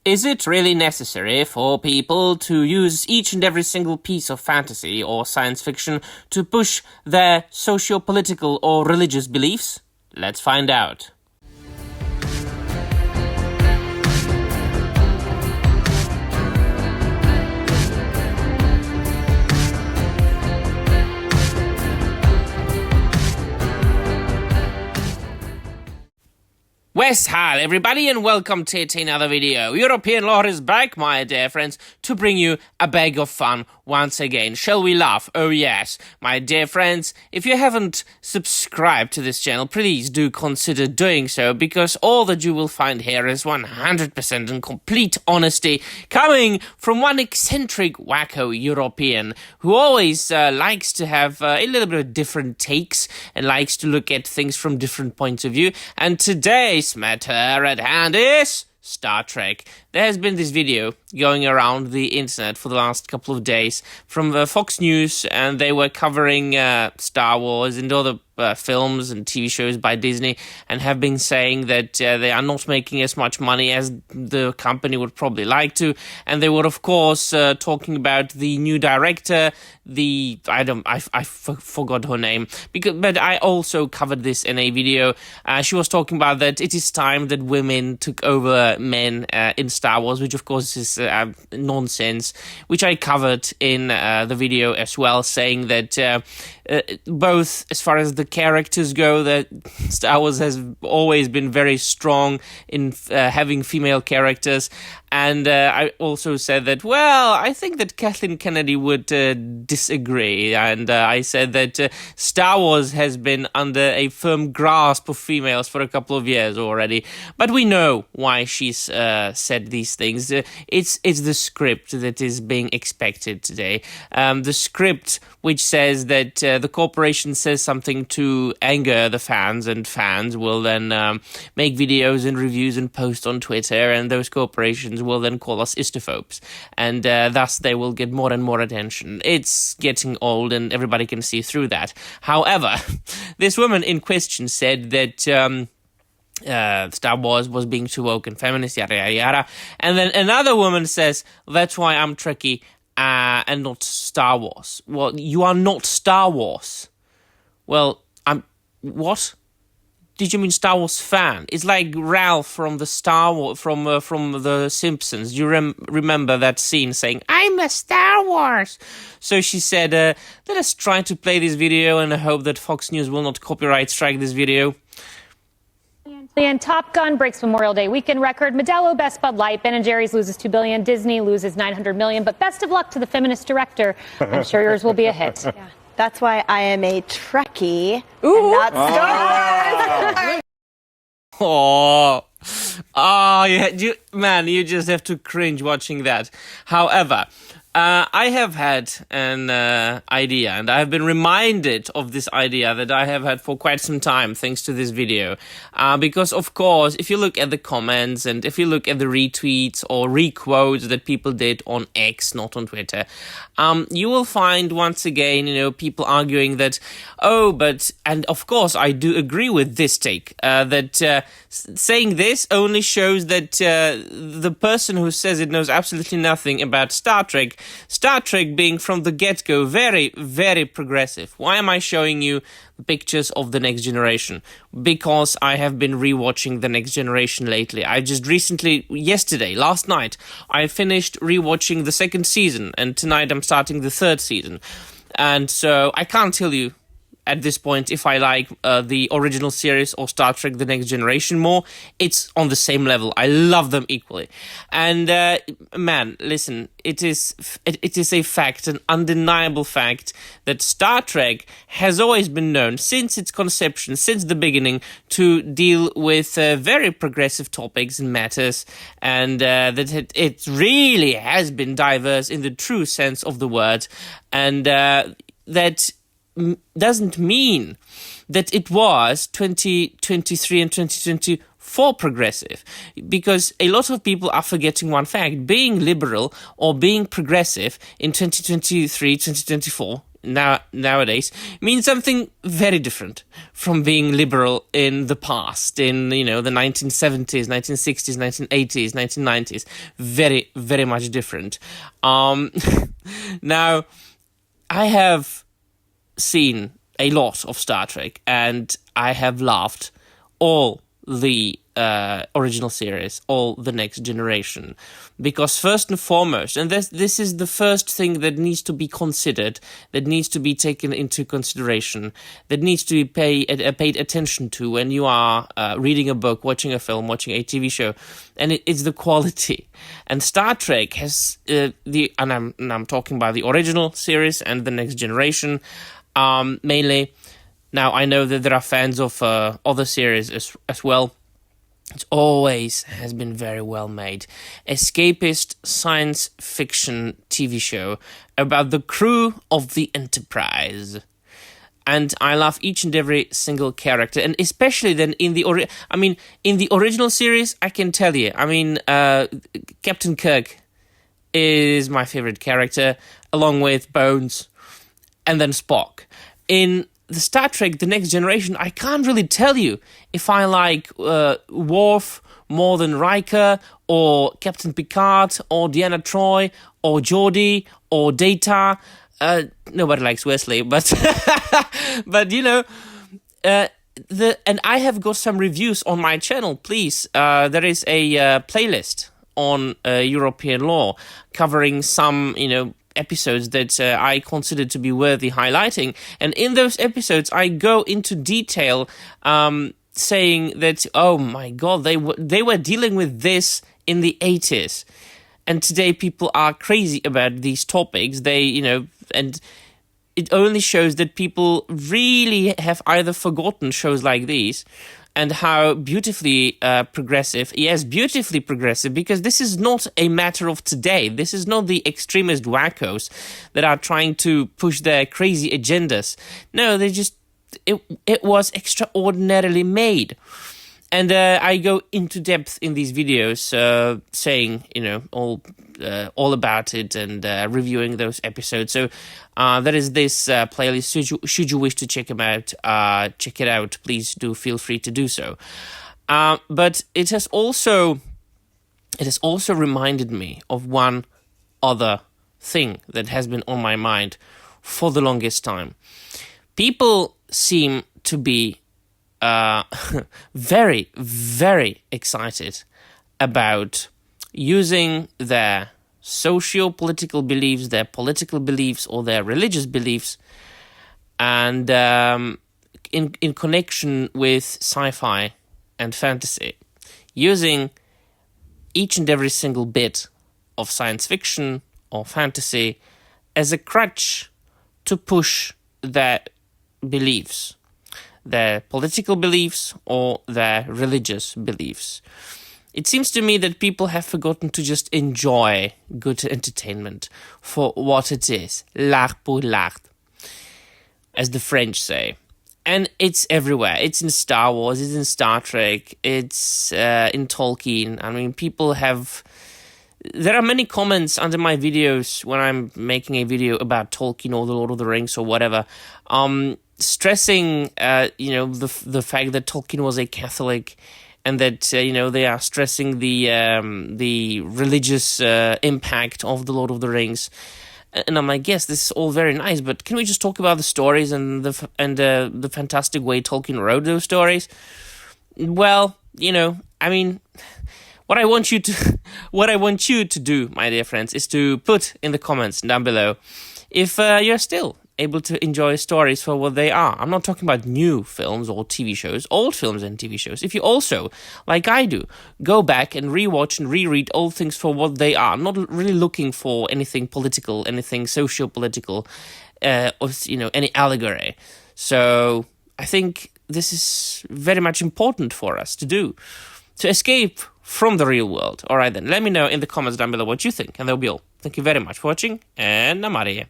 Is it really necessary for people to use each and every single piece of fantasy or science fiction to push their socio-political or religious beliefs? Let's find out. West hi everybody, and welcome to another video. European Law is back, my dear friends, to bring you a bag of fun once again. Shall we laugh? Oh yes. My dear friends, if you haven't subscribed to this channel, please do consider doing so, because all that you will find here is 100% in complete honesty, coming from one eccentric wacko European who always likes to have a little bit of different takes and likes to look at things from different points of view. And today's matter at hand is Star Trek. There has been this video going around the internet for the last couple of days from Fox News, and they were covering Star Wars and other films and TV shows by Disney, and have been saying that they are not making as much money as the company would probably like to. And they were, of course, talking about the new director, I forgot her name, but I also covered this in a video. She was talking about that it is time that women took over men in Star Wars, which of course is nonsense, which I covered in the video as well, saying that both as far as the characters go, that Star Wars has always been very strong in having female characters. And I also said that, well, I think that Kathleen Kennedy would disagree. And I said that Star Wars has been under a firm grasp of females for a couple of years already. But we know why she's said these things. It's the script that is being expected today. The script which says that the corporation says something to anger the fans, and fans will then make videos and reviews and post on Twitter, and those corporations will then call us istophobes, and thus they will get more and more attention. It's getting old, and everybody can see through that. However, this woman in question said that Star Wars was being too woke and feminist, yada yada yada, and then another woman says, that's why I'm Trekkie and not Star Wars. Well, you are not Star Wars. Well, what? Did you mean Star Wars fan? It's like Ralph from the Star Wars, from the Simpsons. You remember that scene saying, "I'm a Star Wars." So she said, "Let us try to play this video, and I hope that Fox News will not copyright strike this video." And Top Gun breaks Memorial Day weekend record. Modelo Best Bud Light. Ben & Jerry's loses $2 billion. Disney loses $900 million. But best of luck to the feminist director. I'm sure yours will be a hit. Yeah. That's why I am a Trekkie and not Star Wars. You just have to cringe watching that. However, I have had an idea, and I have been reminded of this idea that I have had for quite some time, thanks to this video. Because, of course, if you look at the comments and if you look at the retweets or requotes that people did on X, not on Twitter, you will find, once again, people arguing that, and of course, I do agree with this take, that saying this only shows that the person who says it knows absolutely nothing about Star Trek. Star Trek being from the get-go very, very progressive. Why am I showing you pictures of The Next Generation? Because I have been rewatching The Next Generation lately. I just recently, last night, I finished rewatching the second season, and tonight I'm starting the third season. And so I can't tell you at this point if I like the original series or Star Trek The Next Generation more. It's on the same level. I love them equally. And man, listen, it is a fact, an undeniable fact, that Star Trek has always been known since its conception, since the beginning, to deal with very progressive topics and matters, and that it really has been diverse in the true sense of the word, and that doesn't mean that it was 2023 and 2024 progressive, because a lot of people are forgetting one fact. Being liberal or being progressive in 2023, 2024 nowadays means something very different from being liberal in the past, in, you know, the 1970s, 1960s, 1980s, 1990s. Very, very much different. Now, I have seen a lot of Star Trek, and I have loved all the original series, all the Next Generation, because first and foremost, and this is the first thing that needs to be considered, that needs to be taken into consideration, that needs to be paid attention to when you are reading a book, watching a film, watching a TV show, and it's the quality. And Star Trek has and I'm talking about the original series and the Next Generation, mainly. Now, I know that there are fans of other series as well. It always has been very well made. Escapist science fiction TV show about the crew of the Enterprise. And I love each and every single character, and especially then in the original series, I can tell you, Captain Kirk is my favorite character, along with Bones, and then Spock. In the Star Trek, The Next Generation, I can't really tell you if I like Worf more than Riker, or Captain Picard, or Deanna Troi, or Geordi, or Data. Nobody likes Wesley, but but you know, and I have got some reviews on my channel. Please, there is a playlist on European law covering some, you know, episodes that I consider to be worthy highlighting, and in those episodes I go into detail, saying that, oh my god, they were dealing with this in the 80s, and today people are crazy about these topics. They, you know, and it only shows that people really have either forgotten shows like these, and how beautifully progressive, yes, beautifully progressive, because this is not a matter of today. This is not the extremist wackos that are trying to push their crazy agendas. No, it was extraordinarily made. And I go into depth in these videos, saying, you know, all about it, and reviewing those episodes. So there is this playlist. Should you wish to check it out, please do feel free to do so. But it has also reminded me of one other thing that has been on my mind for the longest time. People seem to be very, very excited about using their socio-political beliefs, their political beliefs, or their religious beliefs, and in connection with sci-fi and fantasy, using each and every single bit of science fiction or fantasy as a crutch to push their beliefs, their political beliefs or their religious beliefs. It seems to me that people have forgotten to just enjoy good entertainment for what it is, l'art pour l'art, as the French say. And it's everywhere. It's in Star Wars, it's in Star Trek, it's in Tolkien. I mean, there are many comments under my videos when I'm making a video about Tolkien or The Lord of the Rings or whatever, stressing, the fact that Tolkien was a Catholic, and that, they are stressing the religious impact of The Lord of the Rings. And I'm like, yes, this is all very nice, but can we just talk about the stories and the fantastic way Tolkien wrote those stories? Well, what I want you to do, my dear friends, is to put in the comments down below if you're still able to enjoy stories for what they are. I'm not talking about new films or TV shows, old films and TV shows. If you also, like I do, go back and rewatch and reread old things for what they are, not really looking for anything political, anything socio-political, or any allegory. So I think this is very much important for us to do, to escape from the real world. All right then, let me know in the comments down below what you think, and that'll be all. Thank you very much for watching, and I'm out of here.